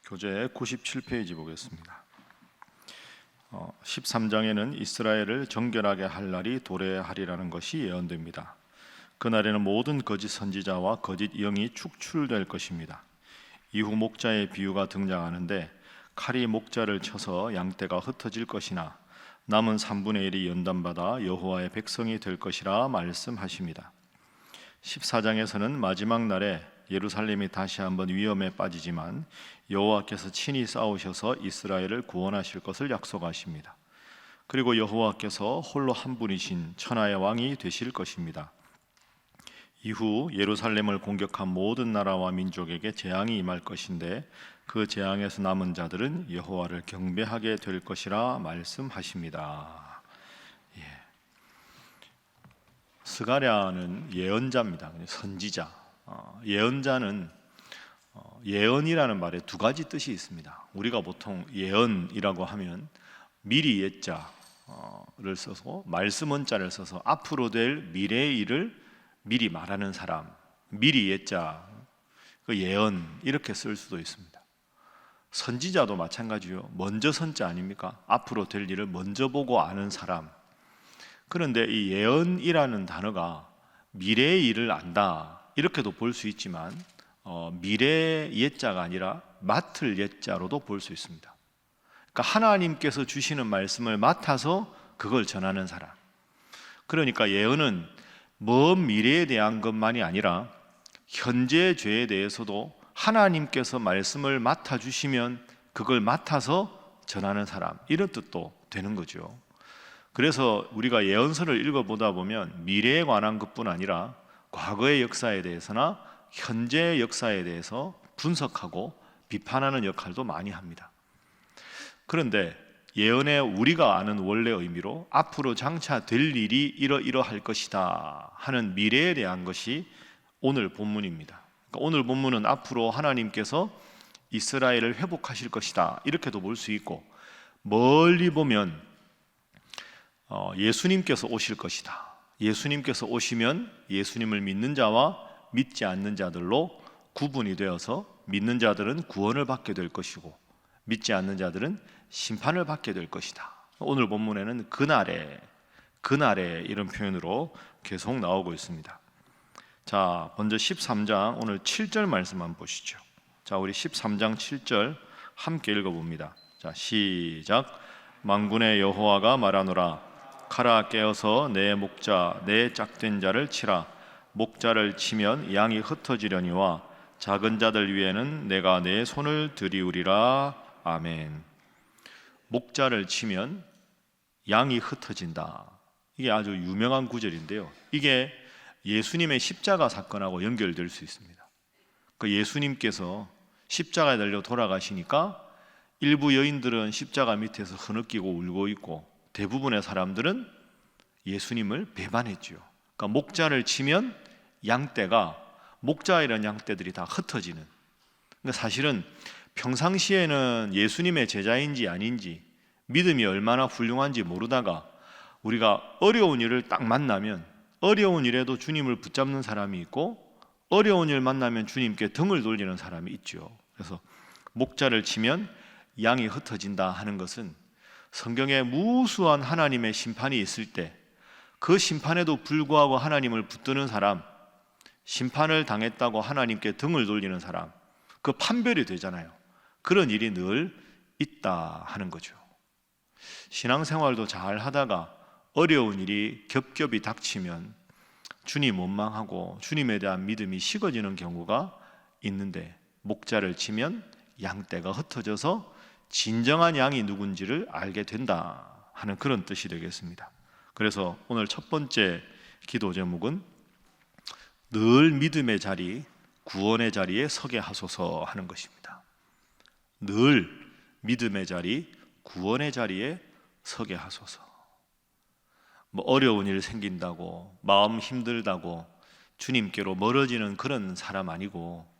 교재 97페이지 보겠습니다. 13장에는 이스라엘을 정결하게 할 날이 도래하리라는 것이 예언됩니다. 그날에는 모든 거짓 선지자와 거짓 영이 축출될 것입니다. 이후 목자의 비유가 등장하는데 칼이 목자를 쳐서 양떼가 흩어질 것이나 남은 3분의 1이 연단받아 여호와의 백성이 될 것이라 말씀하십니다. 14장에서는 마지막 날에 예루살렘이 다시 한번 위험에 빠지지만 여호와께서 친히 싸우셔서 이스라엘을 구원하실 것을 약속하십니다. 그리고 여호와께서 홀로 한 분이신 천하의 왕이 되실 것입니다. 이후 예루살렘을 공격한 모든 나라와 민족에게 재앙이 임할 것인데 그 재앙에서 남은 자들은 여호와를 경배하게 될 것이라 말씀하십니다. 스가랴는 예언자입니다. 선지자. 예언자는 예언이라는 말에 두 가지 뜻이 있습니다. 우리가 보통 예언이라고 하면 미리 예자를 써서 말씀 원자를 써서 앞으로 될 미래의 일을 미리 말하는 사람, 미리 예자, 그 예언 이렇게 쓸 수도 있습니다. 선지자도 마찬가지요. 먼저 선자 아닙니까? 앞으로 될 일을 먼저 보고 아는 사람. 그런데 이 예언이라는 단어가 미래의 일을 안다 이렇게도 볼 수 있지만 미래 예자가 아니라 맡을 예자로도 볼 수 있습니다. 그러니까 하나님께서 주시는 말씀을 맡아서 그걸 전하는 사람. 그러니까 예언은 먼 미래에 대한 것만이 아니라 현재 죄에 대해서도 하나님께서 말씀을 맡아주시면 그걸 맡아서 전하는 사람, 이런 뜻도 되는 거죠. 그래서 우리가 예언서를 읽어보다 보면 미래에 관한 것뿐 아니라 과거의 역사에 대해서나 현재의 역사에 대해서 분석하고 비판하는 역할도 많이 합니다. 그런데 예언의 우리가 아는 원래 의미로 앞으로 장차 될 일이 이러이러할 것이다 하는 미래에 대한 것이 오늘 본문입니다. 그러니까 오늘 본문은 앞으로 하나님께서 이스라엘을 회복하실 것이다 이렇게도 볼 수 있고, 멀리 보면 예수님께서 오실 것이다. 예수님께서 오시면 예수님을 믿는 자와 믿지 않는 자들로 구분이 되어서 믿는 자들은 구원을 받게 될 것이고 믿지 않는 자들은 심판을 받게 될 것이다. 오늘 본문에는 그날에 이런 표현으로 계속 나오고 있습니다. 자, 먼저 13장 오늘 7절 말씀 한번 보시죠. 자, 우리 13장 7절 함께 읽어봅니다. 자, 시작. 만군의 여호와가 말하노라. 칼아 깨어서 내 목자 내 짝된 자를 치라. 목자를 치면 양이 흩어지려니와 작은 자들 위에는 내가 내 손을 들이우리라. 아멘. 목자를 치면 양이 흩어진다. 이게 아주 유명한 구절인데요. 이게 예수님의 십자가 사건하고 연결될 수 있습니다. 그 예수님께서 십자가에 달려 돌아가시니까 일부 여인들은 십자가 밑에서 흐느끼고 울고 있고 대부분의 사람들은 예수님을 배반했죠. 그러니까 목자를 치면 양떼가 목자이란 양떼들이 다 흩어지는. 그러니까 사실은 평상시에는 예수님의 제자인지 아닌지 믿음이 얼마나 훌륭한지 모르다가 우리가 어려운 일을 딱 만나면 어려운 일에도 주님을 붙잡는 사람이 있고 어려운 일 만나면 주님께 등을 돌리는 사람이 있죠. 그래서 목자를 치면 양이 흩어진다 하는 것은 성경에 무수한 하나님의 심판이 있을 때 그 심판에도 불구하고 하나님을 붙드는 사람, 심판을 당했다고 하나님께 등을 돌리는 사람, 그 판별이 되잖아요. 그런 일이 늘 있다 하는 거죠. 신앙생활도 잘 하다가 어려운 일이 겹겹이 닥치면 주님 원망하고 주님에 대한 믿음이 식어지는 경우가 있는데 목자를 치면 양떼가 흩어져서 진정한 양이 누군지를 알게 된다 하는 그런 뜻이 되겠습니다. 그래서 오늘 첫 번째 기도 제목은 늘 믿음의 자리, 구원의 자리에 서게 하소서 하는 것입니다. 늘 믿음의 자리, 구원의 자리에 서게 하소서. 어려운 일 생긴다고 마음 힘들다고 주님께로 멀어지는 그런 사람 아니고,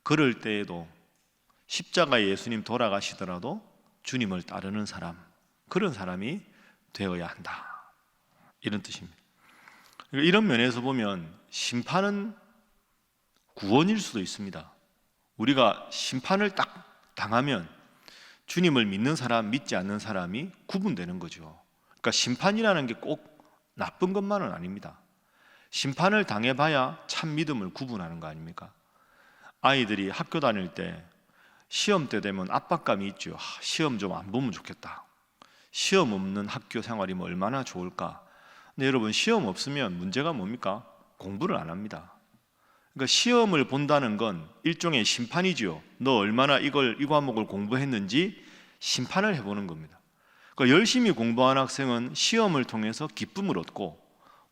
그럴 때에도 십자가에 예수님 돌아가시더라도 주님을 따르는 사람, 그런 사람이 되어야 한다, 이런 뜻입니다. 이런 면에서 보면 심판은 구원일 수도 있습니다. 우리가 심판을 딱 당하면 주님을 믿는 사람, 믿지 않는 사람이 구분되는 거죠. 그러니까 심판이라는 게 꼭 나쁜 것만은 아닙니다. 심판을 당해봐야 참 믿음을 구분하는 거 아닙니까? 아이들이 학교 다닐 때 시험 때 되면 압박감이 있죠. 시험 좀 안 보면 좋겠다. 시험 없는 학교 생활이면 얼마나 좋을까. 근데 여러분, 시험 없으면 문제가 뭡니까? 공부를 안 합니다. 그러니까 시험을 본다는 건 일종의 심판이지요. 너 얼마나 이 과목을 공부했는지 심판을 해보는 겁니다. 그러니까 열심히 공부한 학생은 시험을 통해서 기쁨을 얻고,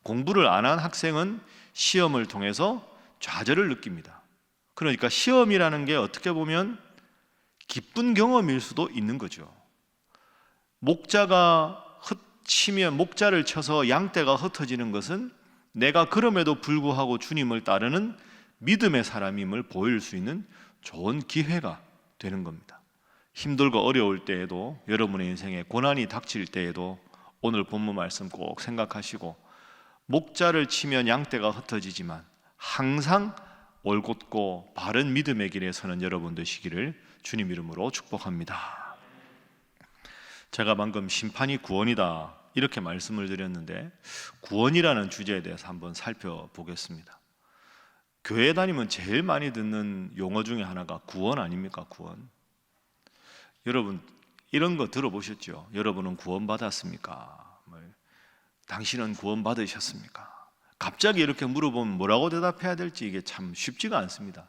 공부를 안 한 학생은 시험을 통해서 좌절을 느낍니다. 그러니까 시험이라는 게 어떻게 보면 기쁜 경험일 수도 있는 거죠. 목자가 목자를 쳐서 양떼가 흩어지는 것은 내가 그럼에도 불구하고 주님을 따르는 믿음의 사람임을 보일 수 있는 좋은 기회가 되는 겁니다. 힘들고 어려울 때에도, 여러분의 인생에 고난이 닥칠 때에도 오늘 본문 말씀 꼭 생각하시고, 목자를 치면 양떼가 흩어지지만 항상 올곧고 바른 믿음의 길에 서는 여러분 되시기를 주님 이름으로 축복합니다. 제가 방금 심판이 구원이다 이렇게 말씀을 드렸는데, 구원이라는 주제에 대해서 한번 살펴보겠습니다. 교회 다니면 제일 많이 듣는 용어 중에 하나가 구원 아닙니까? 구원. 여러분, 이런 거 들어보셨죠? 여러분은 구원받았습니까? 당신은 구원받으셨습니까? 갑자기 이렇게 물어보면 뭐라고 대답해야 될지 이게 참 쉽지가 않습니다.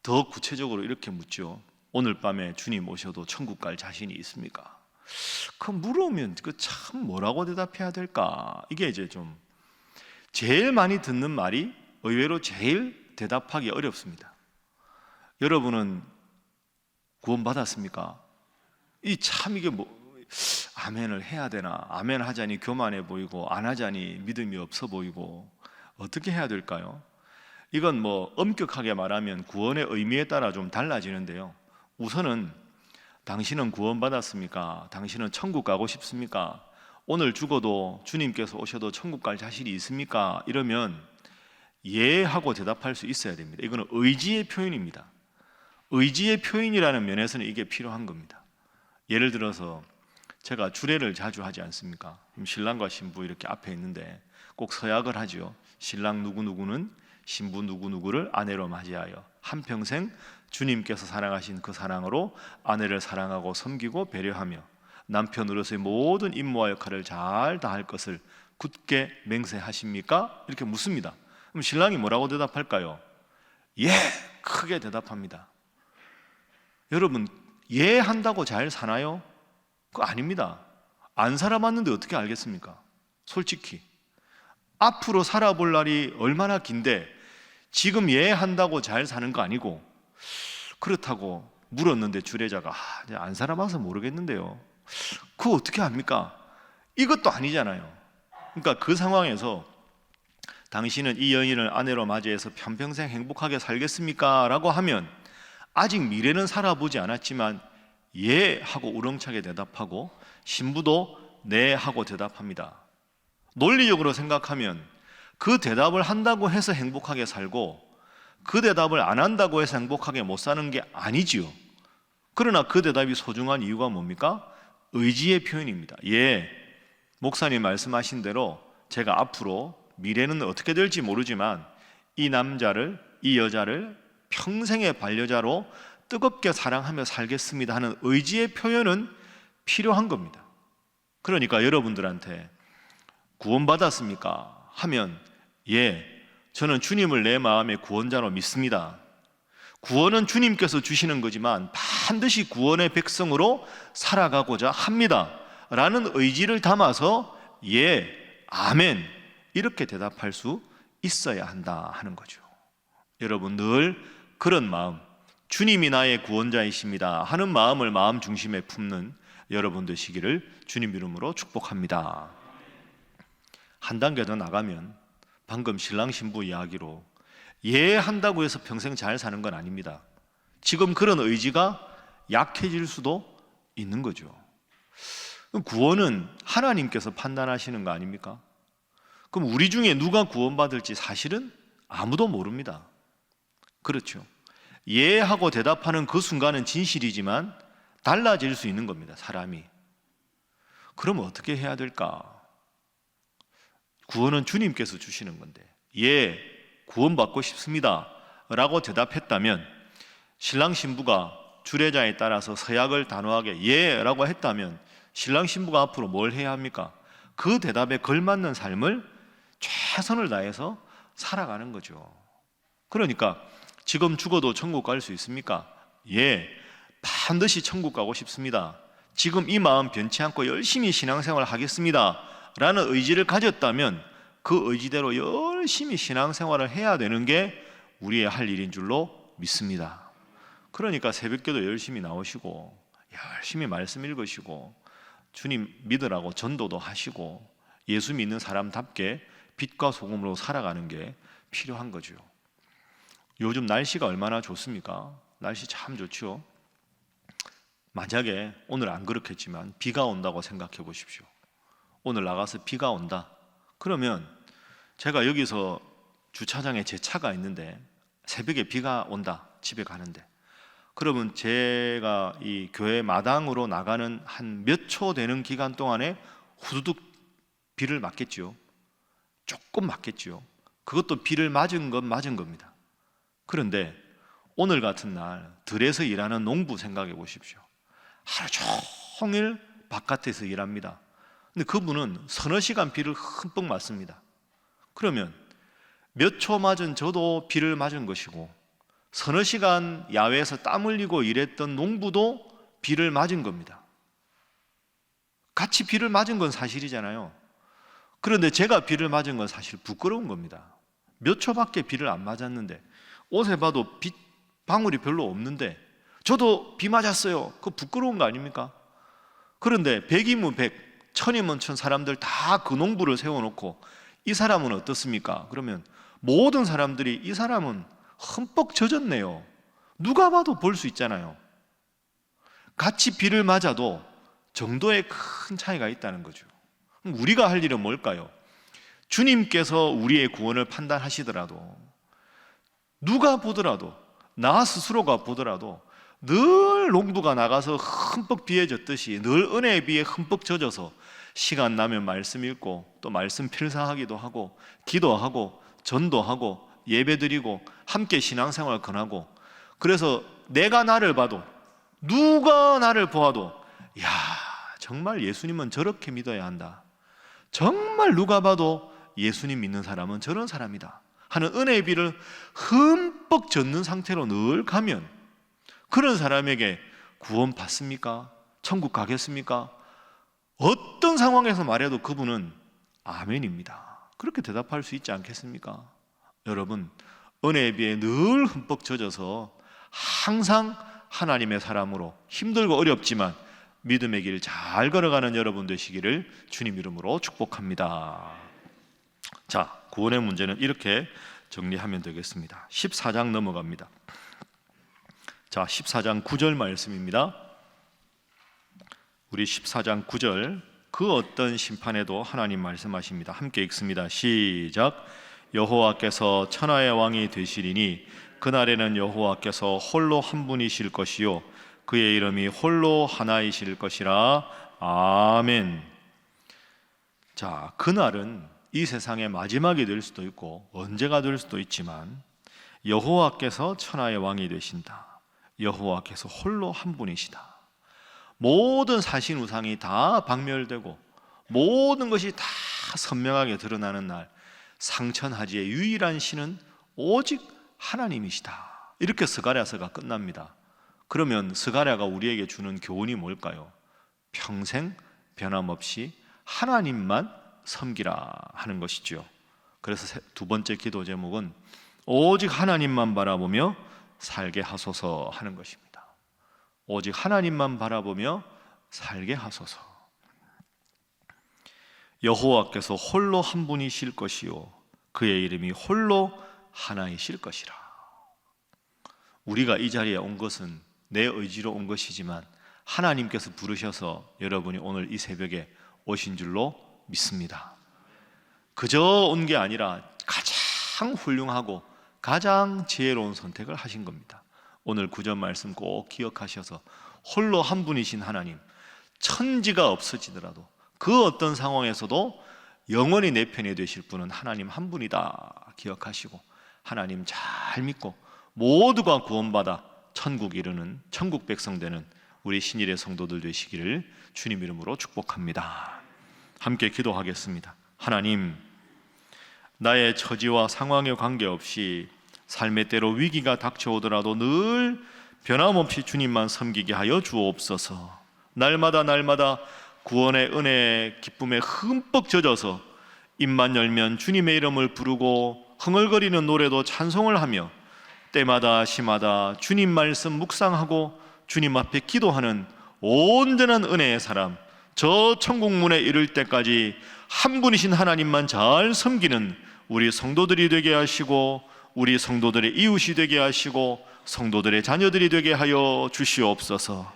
더 구체적으로 이렇게 묻죠. 오늘 밤에 주님 오셔도 천국 갈 자신이 있습니까? 그 물으면 참 뭐라고 대답해야 될까? 이게 이제 좀 제일 많이 듣는 말이 의외로 제일 대답하기 어렵습니다. 여러분은 구원받았습니까? 이게 아멘을 해야 되나? 아멘 하자니 교만해 보이고 안 하자니 믿음이 없어 보이고 어떻게 해야 될까요? 이건 엄격하게 말하면 구원의 의미에 따라 좀 달라지는데요. 우선은 당신은 구원받았습니까? 당신은 천국 가고 싶습니까? 오늘 죽어도 주님께서 오셔도 천국 갈 자신이 있습니까? 이러면 예 하고 대답할 수 있어야 됩니다. 이거는 의지의 표현입니다. 의지의 표현이라는 면에서는 이게 필요한 겁니다. 예를 들어서 제가 주례를 자주 하지 않습니까? 신랑과 신부 이렇게 앞에 있는데 꼭 서약을 하죠. 신랑 누구누구는 신부 누구누구를 아내로 맞이하여 한평생 주님께서 사랑하신 그 사랑으로 아내를 사랑하고 섬기고 배려하며 남편으로서의 모든 임무와 역할을 잘 다할 것을 굳게 맹세하십니까? 이렇게 묻습니다. 그럼 신랑이 뭐라고 대답할까요? 예! 크게 대답합니다. 여러분, 예 한다고 잘 사나요? 그거 아닙니다. 안 살아봤는데 어떻게 알겠습니까? 솔직히 앞으로 살아볼 날이 얼마나 긴데 지금 예 한다고 잘 사는 거 아니고, 그렇다고 물었는데 주례자가 안 살아봐서 모르겠는데요, 그거 어떻게 합니까? 이것도 아니잖아요. 그러니까 그 상황에서 당신은 이 여인을 아내로 맞이해서 편평생 행복하게 살겠습니까? 라고 하면 아직 미래는 살아보지 않았지만 예 하고 우렁차게 대답하고, 신부도 네 하고 대답합니다. 논리적으로 생각하면 그 대답을 한다고 해서 행복하게 살고 그 대답을 안 한다고 해서 행복하게 못 사는 게 아니지요. 그러나 그 대답이 소중한 이유가 뭡니까? 의지의 표현입니다. 예, 목사님 말씀하신 대로 제가 앞으로 미래는 어떻게 될지 모르지만 이 남자를, 이 여자를 평생의 반려자로 뜨겁게 사랑하며 살겠습니다 하는 의지의 표현은 필요한 겁니다. 그러니까 여러분들한테 구원받았습니까? 하면 예, 저는 주님을 내 마음의 구원자로 믿습니다. 구원은 주님께서 주시는 거지만 반드시 구원의 백성으로 살아가고자 합니다 라는 의지를 담아서 예, 아멘 이렇게 대답할 수 있어야 한다 하는 거죠. 여러분, 늘 그런 마음, 주님이 나의 구원자이십니다 하는 마음을 마음 중심에 품는 여러분 되시기를 주님 이름으로 축복합니다. 한 단계 더 나가면 방금 신랑 신부 이야기로 예 한다고 해서 평생 잘 사는 건 아닙니다. 지금 그런 의지가 약해질 수도 있는 거죠. 그럼 구원은 하나님께서 판단하시는 거 아닙니까? 그럼 우리 중에 누가 구원받을지 사실은 아무도 모릅니다. 그렇죠. 예 하고 대답하는 그 순간은 진실이지만 달라질 수 있는 겁니다, 사람이. 그러면 어떻게 해야 될까? 구원은 주님께서 주시는 건데, 예, 구원받고 싶습니다 라고 대답했다면, 신랑 신부가 주례자에 따라서 서약을 단호하게 예 라고 했다면 신랑 신부가 앞으로 뭘 해야 합니까? 그 대답에 걸맞는 삶을 최선을 다해서 살아가는 거죠. 그러니까 지금 죽어도 천국 갈 수 있습니까? 예, 반드시 천국 가고 싶습니다. 지금 이 마음 변치 않고 열심히 신앙생활을 하겠습니다 라는 의지를 가졌다면 그 의지대로 열심히 신앙생활을 해야 되는 게 우리의 할 일인 줄로 믿습니다. 그러니까 새벽기도 열심히 나오시고 열심히 말씀 읽으시고 주님 믿으라고 전도도 하시고 예수 믿는 사람답게 빛과 소금으로 살아가는 게 필요한 거죠. 요즘 날씨가 얼마나 좋습니까? 날씨 참 좋죠. 만약에 오늘 안 그렇겠지만 비가 온다고 생각해 보십시오. 오늘 나가서 비가 온다. 그러면 제가 여기서 주차장에 제 차가 있는데 새벽에 비가 온다. 집에 가는데. 그러면 제가 이 교회 마당으로 나가는 한 몇 초 되는 기간 동안에 후두둑 비를 맞겠죠. 조금 맞겠죠. 그것도 비를 맞은 건 맞은 겁니다. 그런데 오늘 같은 날 들에서 일하는 농부 생각해 보십시오. 하루 종일 바깥에서 일합니다. 근데 그분은 서너 시간 비를 흠뻑 맞습니다. 그러면 몇 초 맞은 저도 비를 맞은 것이고 서너 시간 야외에서 땀 흘리고 일했던 농부도 비를 맞은 겁니다. 같이 비를 맞은 건 사실이잖아요. 그런데 제가 비를 맞은 건 사실 부끄러운 겁니다. 몇 초밖에 비를 안 맞았는데 옷에 봐도 비 방울이 별로 없는데 저도 비 맞았어요. 그거 부끄러운 거 아닙니까? 그런데 백이면 백, 천이면 천 사람들 다 그 농부를 세워놓고 이 사람은 어떻습니까? 그러면 모든 사람들이 이 사람은 흠뻑 젖었네요. 누가 봐도 볼 수 있잖아요. 같이 비를 맞아도 정도의 큰 차이가 있다는 거죠. 우리가 할 일은 뭘까요? 주님께서 우리의 구원을 판단하시더라도 누가 보더라도 나 스스로가 보더라도 늘 농부가 나가서 흠뻑 비에 젖듯이 늘 은혜의 비에 흠뻑 젖어서 시간 나면 말씀 읽고 또 말씀 필사하기도 하고 기도하고 전도하고 예배드리고 함께 신앙생활 권하고 그래서 내가 나를 봐도 누가 나를 보아도 야 정말 예수님은 저렇게 믿어야 한다. 정말 누가 봐도 예수님 믿는 사람은 저런 사람이다 하는 은혜의 비를 흠뻑 젖는 상태로 늘 가면 그런 사람에게 구원 받습니까? 천국 가겠습니까? 어떤 상황에서 말해도 그분은 아멘입니다. 그렇게 대답할 수 있지 않겠습니까? 여러분, 은혜의 비에 늘 흠뻑 젖어서 항상 하나님의 사람으로 힘들고 어렵지만 믿음의 길 잘 걸어가는 여러분 되시기를 주님 이름으로 축복합니다. 자, 구원의 문제는 이렇게 정리하면 되겠습니다. 14장 넘어갑니다. 자, 14장 9절 말씀입니다. 우리 14장 9절 그 어떤 심판에도 하나님 말씀하십니다. 함께 읽습니다. 시작. 여호와께서 천하의 왕이 되시리니 그날에는 여호와께서 홀로 한 분이실 것이요 그의 이름이 홀로 하나이실 것이라. 아멘. 자, 그날은 이 세상의 마지막이 될 수도 있고 언제가 될 수도 있지만 여호와께서 천하의 왕이 되신다. 여호와께서 홀로 한 분이시다. 모든 사신 우상이 다 박멸되고 모든 것이 다 선명하게 드러나는 날 상천하지의 유일한 신은 오직 하나님이시다. 이렇게 스가랴서가 끝납니다. 그러면 스가랴가 우리에게 주는 교훈이 뭘까요? 평생 변함없이 하나님만 섬기라 하는 것이죠. 그래서 두 번째 기도 제목은 오직 하나님만 바라보며 살게 하소서 하는 것입니다. 오직 하나님만 바라보며 살게 하소서. 여호와께서 홀로 한 분이실 것이요 그의 이름이 홀로 하나이실 것이라. 우리가 이 자리에 온 것은 내 의지로 온 것이지만 하나님께서 부르셔서 여러분이 오늘 이 새벽에 오신 줄로 믿습니다. 그저 온 게 아니라 가장 훌륭하고 가장 지혜로운 선택을 하신 겁니다. 오늘 구절 말씀 꼭 기억하셔서 홀로 한 분이신 하나님, 천지가 없어지더라도 그 어떤 상황에서도 영원히 내 편이 되실 분은 하나님 한 분이다 기억하시고 하나님 잘 믿고 모두가 구원받아 천국 이루는 천국 백성 되는 우리 신일의 성도들 되시기를 주님 이름으로 축복합니다. 함께 기도하겠습니다. 하나님, 나의 처지와 상황에 관계없이 삶의 때로 위기가 닥쳐오더라도 늘 변함없이 주님만 섬기게 하여 주옵소서. 날마다 구원의 은혜의 기쁨에 흠뻑 젖어서 입만 열면 주님의 이름을 부르고 흥얼거리는 노래도 찬송을 하며 때마다 시마다 주님 말씀 묵상하고 주님 앞에 기도하는 온전한 은혜의 사람, 저 천국문에 이를 때까지 한 분이신 하나님만 잘 섬기는 우리 성도들이 되게 하시고 우리 성도들의 이웃이 되게 하시고 성도들의 자녀들이 되게 하여 주시옵소서.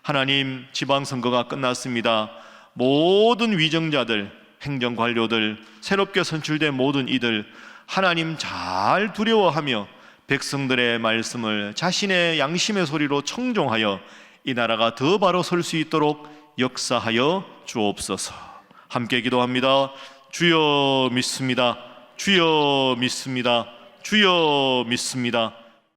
하나님, 지방선거가 끝났습니다. 모든 위정자들, 행정관료들, 새롭게 선출된 모든 이들 하나님 잘 두려워하며 백성들의 말씀을 자신의 양심의 소리로 청종하여 이 나라가 더 바로 설 수 있도록 역사하여 주옵소서. 함께 기도합니다. 주여 믿습니다. 주여 믿습니다. 주여 믿습니다.